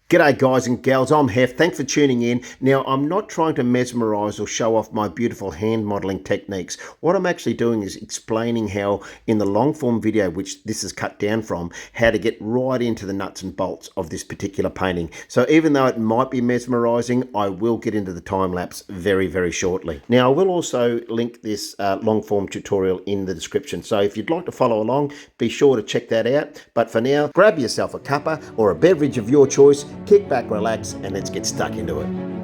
G'day guys and gals, I'm Heff. Thanks for tuning in. Now, I'm not trying to mesmerise or show off my beautiful hand modelling techniques. What I'm actually doing is explaining how, in the long form video, which this is cut down from, how to get right into the nuts and bolts of this particular painting. So even though it might be mesmerising, I will get into the time lapse very, very shortly. Now, I will also link this long form tutorial in the description. So if you'd like to follow along, be sure to check that out. But for now, grab yourself a cuppa or a beverage of your choice. Kick back, relax, and let's get stuck into it.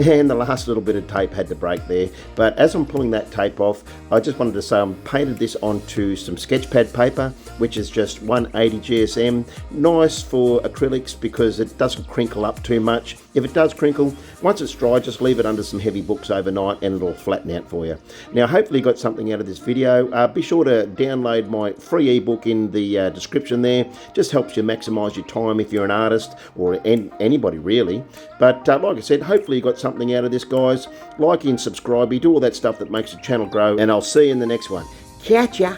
And the last little bit of tape had to break there. But as I'm pulling that tape off, I just wanted to say I painted this onto some sketch pad paper, which is just 180 GSM. Nice for acrylics because it doesn't crinkle up too much. If it does crinkle, once it's dry, just leave it under some heavy books overnight and it'll flatten out for you. Now, hopefully you got something out of this video. Be sure to download my free ebook in the description there. Just helps you maximize your time if you're an artist or anybody really. But like I said, hopefully you got something out of this, guys. Like and subscribe, do all that stuff that makes the channel grow, and I'll see you in the next one. Catch ya!